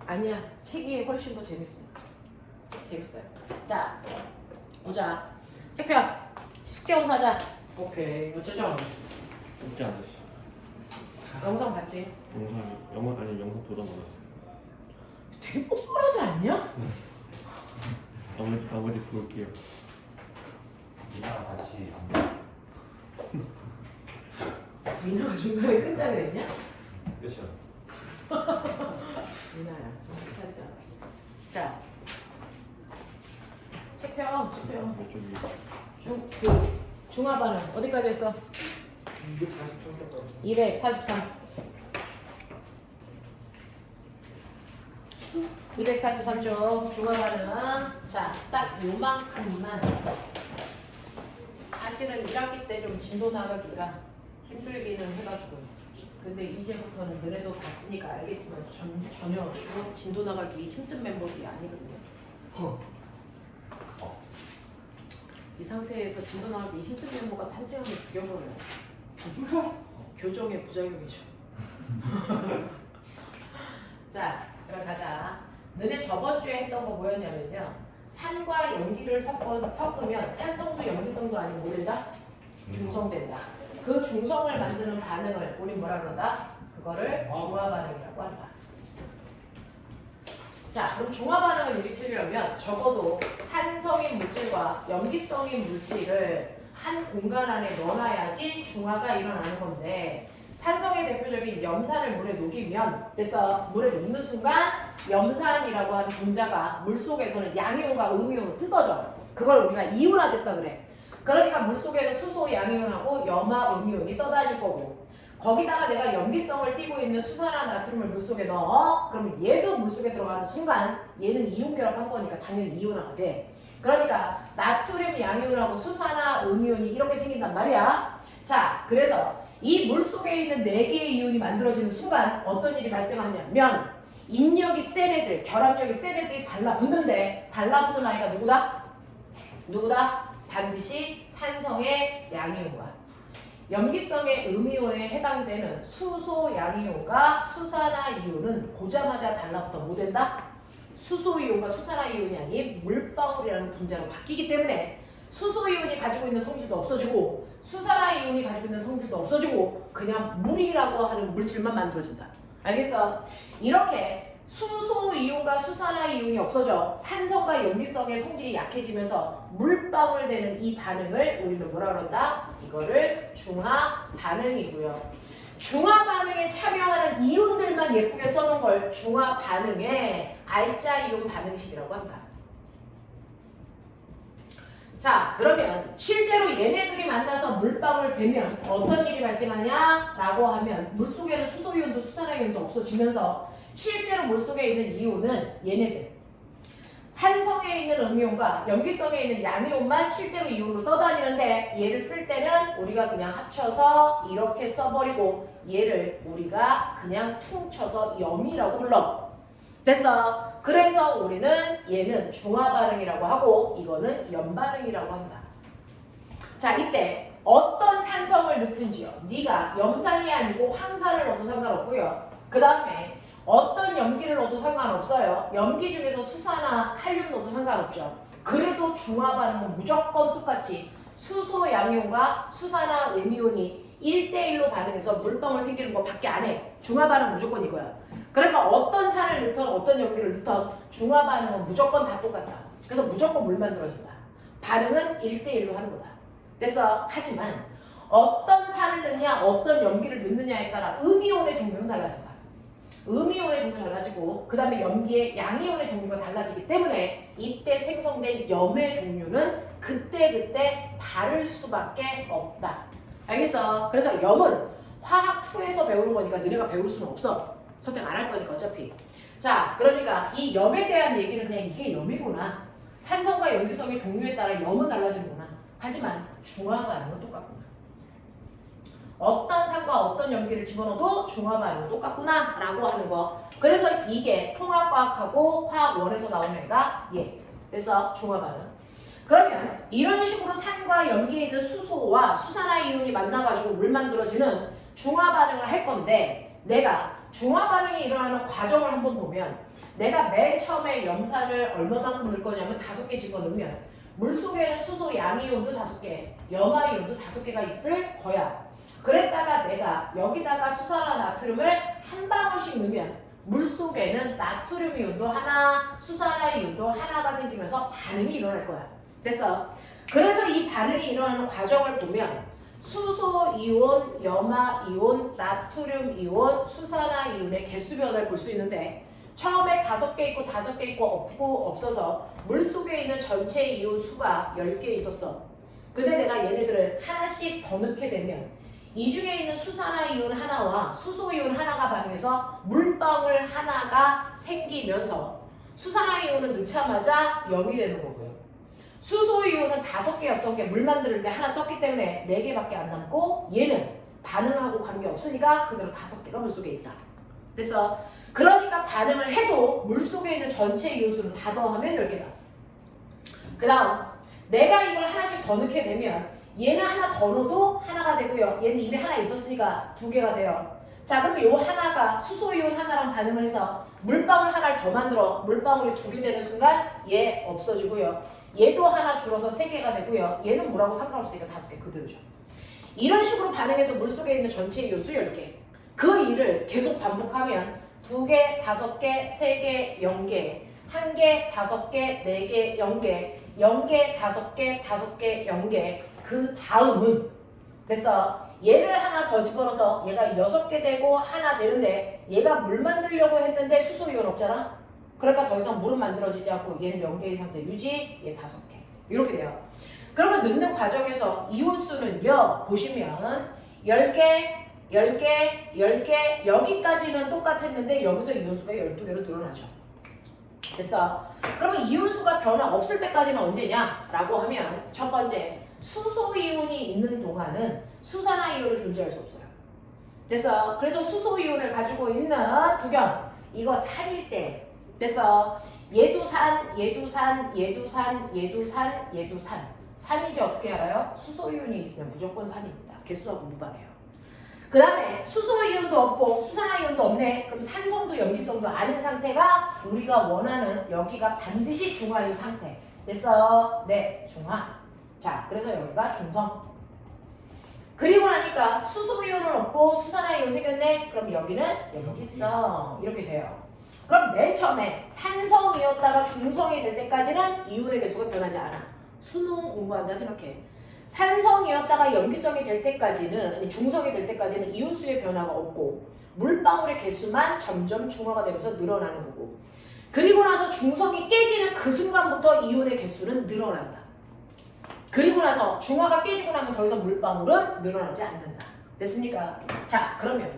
아니야. 책이 훨씬 더 재밌어. 재밌어요. 자, 보자. 책표. 숙제용사 하자. 오케이. 이거 진짜 안 했어. 진짜 안 했어. 영상 봤지? 영상 보다 말았어. 되게 뻔뻔하지 않냐? 아버지 볼게요. 니나랑 같이 민아가 중간에 끈장을 했냐? 끝이야. 민아야, 정신 차리자. 자, 책표. 중화반응 어디까지 했어? 243. 243쪽 중화반응. 자, 딱 요만큼만. 사실은 1학기 때 좀 진도 나가기가 힘들기는 해가지고. 근데 이제부터는 너네도 봤으니까 알겠지만 전혀 진도 나가기 힘든 멤버들이 아니거든요. 이 상태에서 진도 나가기 힘든 멤버가 탄생하면 죽여버려요. 교정의 부작용이죠. 자, 그럼 가자. 너네 저번 주에 했던 거 뭐였냐면요. 산과 염기를 섞으면 산성도 염기성도 아니면 뭐 된다? 중성된다. 그 중성을 만드는 반응을 우리 뭐라 그런다? 그거를 중화반응이라고 한다. 자, 그럼 중화반응을 일으키려면 적어도 산성인 물질과 염기성인 물질을 한 공간 안에 넣어놔야지 중화가 일어나는 건데 산성의 대표적인 염산을 물에 녹이면 됐어. 물에 녹는 순간 염산이라고 하는 분자가 물속에서는 양이온과 음이온으로 뜯어져. 그걸 우리가 이온화됐다 그래. 그러니까 물속에는 수소 양이온하고 염화 음이온이 떠다닐 거고 거기다가 내가 염기성을 띠고 있는 수산화 나트륨을 물속에 넣어. 그러면 얘도 물속에 들어가는 순간 얘는 이온결합 한 거니까 당연히 이온화가 돼. 그러니까 나트륨 양이온하고 수산화 음이온이 이렇게 생긴단 말이야. 자, 그래서 이 물속에 있는 4개의 이온이 만들어지는 순간 어떤 일이 발생하냐면 인력이 센 애들, 결합력이 센 애들이 달라붙는데 달라붙는 아이가 누구다? 누구다? 반드시 산성의 양이온과 염기성의 음이온에 해당되는 수소 양이온과 수산화 이온은 보자마자 달라붙어 뭐 된다? 수소 이온과 수산화 이온이 아닌 물방울이라는 분자로 바뀌기 때문에 수소 이온이 가지고 있는 성질도 없어지고 수산화 이온이 가지고 있는 성질도 없어지고 그냥 물이라고 하는 물질만 만들어진다. 알겠어? 이렇게 수소 이온과 수산화 이온이 없어져 산성과 염기성의 성질이 약해지면서 물방울 되는 이 반응을 우리는 뭐라 그런다? 이거를 중화 반응이고요. 중화 반응에 참여하는 이온들만 예쁘게 써놓은 걸 중화 반응의 알짜 이온 반응식이라고 한다. 자, 그러면 실제로 얘네들이 만나서 물방울 되면 어떤 일이 발생하냐? 라고 하면 물속에는 수소이온도 수산화이온도 없어지면서 실제로 물속에 있는 이온은 얘네들 산성에 있는 음이온과 염기성에 있는 양이온만 실제로 이온으로 떠다니는데 얘를 쓸 때는 우리가 그냥 합쳐서 이렇게 써버리고 얘를 우리가 그냥 퉁쳐서 염이라고 불러. 됐어. 그래서 우리는 얘는 중화반응이라고 하고 이거는 염반응이라고 한다. 자, 이때 어떤 산성을 넣든지요. 네가 염산이 아니고 황산을 넣어도 상관없고요. 그 다음에 어떤 염기를 넣어도 상관없어요. 염기 중에서 수산화, 칼륨 넣어도 상관없죠. 그래도 중화반응은 무조건 똑같이 수소 양이온과 수산화 음이온이 1대1로 반응해서 물방울 생기는 거 밖에 안 해. 중화반응 무조건 이거야. 그러니까 어떤 산을 넣든 어떤 염기를 넣든 중화반응은 무조건 다 똑같다. 그래서 무조건 물 만들어진다. 반응은 1대1로 하는 거다. 됐어? 하지만 어떤 산을 넣냐 어떤 염기를 넣느냐에 따라 음이온의 종류는 달라진다. 음이온의 종류가 달라지고 그 다음에 염기의 양이온의 종류가 달라지기 때문에 이때 생성된 염의 종류는 그때그때 다를 수밖에 없다. 알겠어? 그래서 염은 화학 2에서 배우는 거니까 너네가 배울 수는 없어. 선택 안 할 거니까 어차피. 자, 그러니까 이 염에 대한 얘기는 그냥 이게 염이구나. 산성과 염기성의 종류에 따라 염은 달라지는구나. 하지만 중화반응은 똑같구나. 어떤 산과 어떤 염기를 집어넣어도 중화반응은 똑같구나 라고 하는 거. 그래서 이게 통합과학하고 화학 1에서 나오는 애가 얘. 그래서 중화반응. 그러면 이런 식으로 산과 염기에 있는 수소와 수산화 이온이 만나가지고 물 만들어지는 중화반응을 할 건데 내가 중화 반응이 일어나는 과정을 한번 보면 내가 맨 처음에 염산을 얼마만큼 넣을 거냐면 5개 집어넣으면 물속에는 수소 양이온도 5개, 염화이온도 5개가 있을 거야. 그랬다가 내가 여기다가 수산화 나트륨을 한 방울씩 넣으면 물속에는 나트륨 이온도 하나, 수산화 이온도 하나가 생기면서 반응이 일어날 거야. 됐어? 그래서 이 반응이 일어나는 과정을 보면 수소 이온, 염화 이온, 나트륨 이온, 수산화 이온의 개수 변화를 볼 수 있는데 처음에 5개 있고 5개 있고 없고 없어서 물속에 있는 전체 이온 수가 10개 있었어. 근데 내가 얘네들을 하나씩 더 넣게 되면 이 중에 있는 수산화 이온 하나와 수소 이온 하나가 반응해서 물방울 하나가 생기면서 수산화 이온은 넣자마자 0이 되는 거고요. 수소 이온은 5개였던 게 물 만들 때 하나 썼기 때문에 4개밖에 안 남고 얘는 반응하고 관계없으니까 그대로 5개가 물속에 있다. 됐어? 그러니까 반응을 해도 물속에 있는 전체 이온수를 다 더하면 10개다. 그 다음 내가 이걸 하나씩 더 넣게 되면 얘는 하나 더 넣어도 하나가 되고요. 얘는 이미 하나 있었으니까 2개가 돼요. 자, 그럼 요 하나가 수소이온 하나랑 반응을 해서 물방울 하나를 더 만들어 물방울이 2개 되는 순간 얘 없어지고요. 얘도 하나 줄어서 3개가 되고요. 얘는 뭐라고 상관없으니까 5개 그대로죠. 이런 식으로 반응해도 물속에 있는 전체 이온수 10개. 그 일을 계속 반복하면 2개, 5개, 3개, 0개, 1개, 5개, 4개, 0개, 0개, 5개, 5개, 0개. 그 다음은 됐어. 얘를 하나 더 집어넣어서 얘가 6개 되고 하나 되는데 얘가 물 만들려고 했는데 수소이온 없잖아. 그러니까 더 이상 물은 만들어지지 않고 얘는 0개 이상 돼 유지, 얘 5개. 이렇게 돼요. 그러면 넣는 과정에서 이온수는요. 보시면 10개, 10개, 10개 여기까지는 똑같았는데 여기서 이온수가 12개로 늘어나죠. 됐어. 그러면 이온수가 변화 없을 때까지는 언제냐? 라고 하면 첫 번째 수소이온이 있는 동안은 수산화이온은 존재할 수 없어요. 됐어. 그래서 수소이온을 가지고 있는 두경 이거 산일 때 됐어. 얘도 산, 얘도 산, 얘도 산, 얘도 산, 얘도 산. 산이지 어떻게 알아요? 수소이온이 있으면 무조건 산입니다. 개수하고 무관해요. 그 다음에 수소이온도 없고 수산화이온도 없네. 그럼 산성도 염기성도 아닌 상태가 우리가 원하는 여기가 반드시 중화인 상태. 됐어? 네, 중화. 자, 그래서 여기가 중성. 그리고 나니까 수소이온은 없고 수산화이온 생겼네. 그럼 여기는 염기성. 이렇게 돼요. 그럼 맨 처음에 산성이었다가 중성이 될 때까지는 이온의 개수가 변하지 않아. 수능 공부한다 생각해. 산성이었다가 염기성이 될 때까지는 아니 중성이 될 때까지는 이온수의 변화가 없고 물방울의 개수만 점점 중화가 되면서 늘어나는 거고 그리고 나서 중성이 깨지는 그 순간부터 이온의 개수는 늘어난다. 그리고 나서 중화가 깨지고 나면 더 이상 물방울은 늘어나지 않는다. 됐습니까? 자, 그러면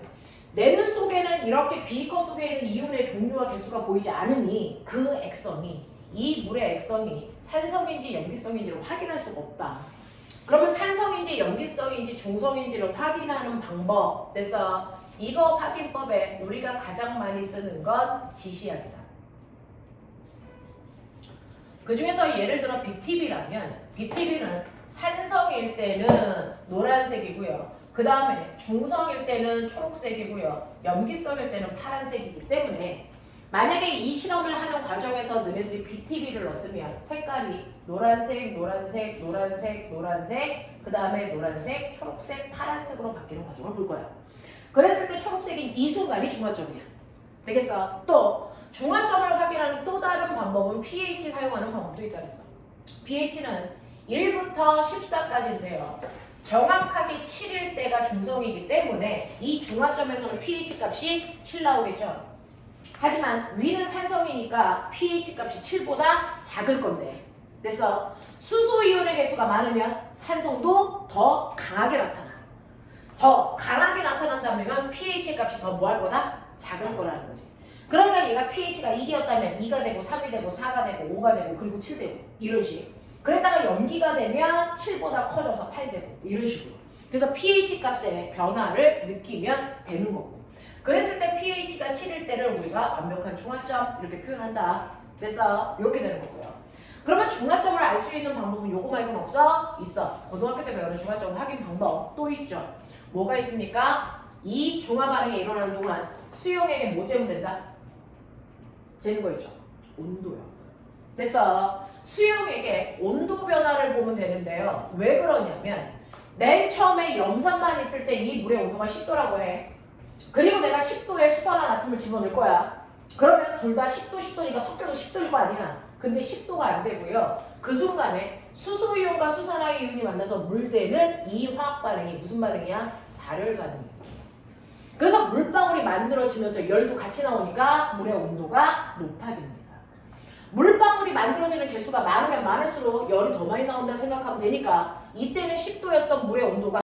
내 눈 속에는 이렇게 비커 속에 있는 이온의 종류와 개수가 보이지 않으니 그 액성이 이 물의 액성이 산성인지 염기성인지를 확인할 수가 없다. 그러면 산성인지 염기성인지 중성인지를 확인하는 방법. 그래서 이거 확인법에 우리가 가장 많이 쓰는 건 지시약이다. 그 중에서 예를 들어 BTB라면 BTB는 산성일 때는 노란색이고요. 그 다음에 중성일 때는 초록색이고요. 염기성일 때는 파란색이기 때문에 만약에 이 실험을 하는 과정에서 너네들이 BTB를 넣었으면 색깔이 노란색, 노란색, 노란색, 노란색, 그 다음에 노란색, 초록색, 파란색으로 바뀌는 과정을 볼 거야. 그랬을 때 초록색인 이 순간이 중화점이야. 되겠어? 또 중화점을 확인하는 또 다른 방법은 pH 사용하는 방법도 있다 그랬어. pH는 1부터 14까지인데요. 정확하게 7일 때가 중성이기 때문에 이 중화점에서는 pH 값이 7 나오겠죠. 하지만 위는 산성이니까 pH 값이 7보다 작을 건데 그래서 수소이온의 개수가 많으면 산성도 더 강하게 나타나. 더 강하게 나타난다면 pH 값이 더 뭐 할 거다? 작을 거라는 거지. 그러니까 얘가 pH가 1이었다면 2가 되고 3이 되고 4가 되고 5가 되고 그리고 7 되고 이런 식. 그랬다가 염기가 되면 7보다 커져서 8 되고 이런 식으로. 그래서 pH 값의 변화를 느끼면 되는 거고. 그랬을 때 pH가 7일 때를 우리가 완벽한 중화점 이렇게 표현한다. 됐어? 이렇게 되는 거고요. 그러면 중화점을 알 수 있는 방법은 요거 말고는 없어? 있어. 고등학교 때 배우는 중화점 확인 방법 또 있죠. 뭐가 있습니까? 이 중화 반응이 일어나는 동안 수용액에 뭐 재면 된다? 재는 거 있죠? 온도요. 됐어. 수용액의 온도 변화를 보면 되는데요. 왜 그러냐면 맨 처음에 염산만 있을 때 이 물의 온도가 10도라고 해. 그리고 내가 10도에 수산화 나트륨을 집어넣을 거야. 그러면 둘 다 10도, 10도니까 섞여도 10도일 거 아니야. 근데 10도가 안 되고요. 그 순간에 수소이온과 수산화이온이 만나서 물되는 이 화학 반응이 무슨 반응이야? 발열 반응이야. 그래서 물방울이 만들어지면서 열도 같이 나오니까 물의 온도가 높아집니다. 물방울이 만들어지는 개수가 많으면 많을수록 열이 더 많이 나온다 생각하면 되니까 이때는 10도였던 물의 온도가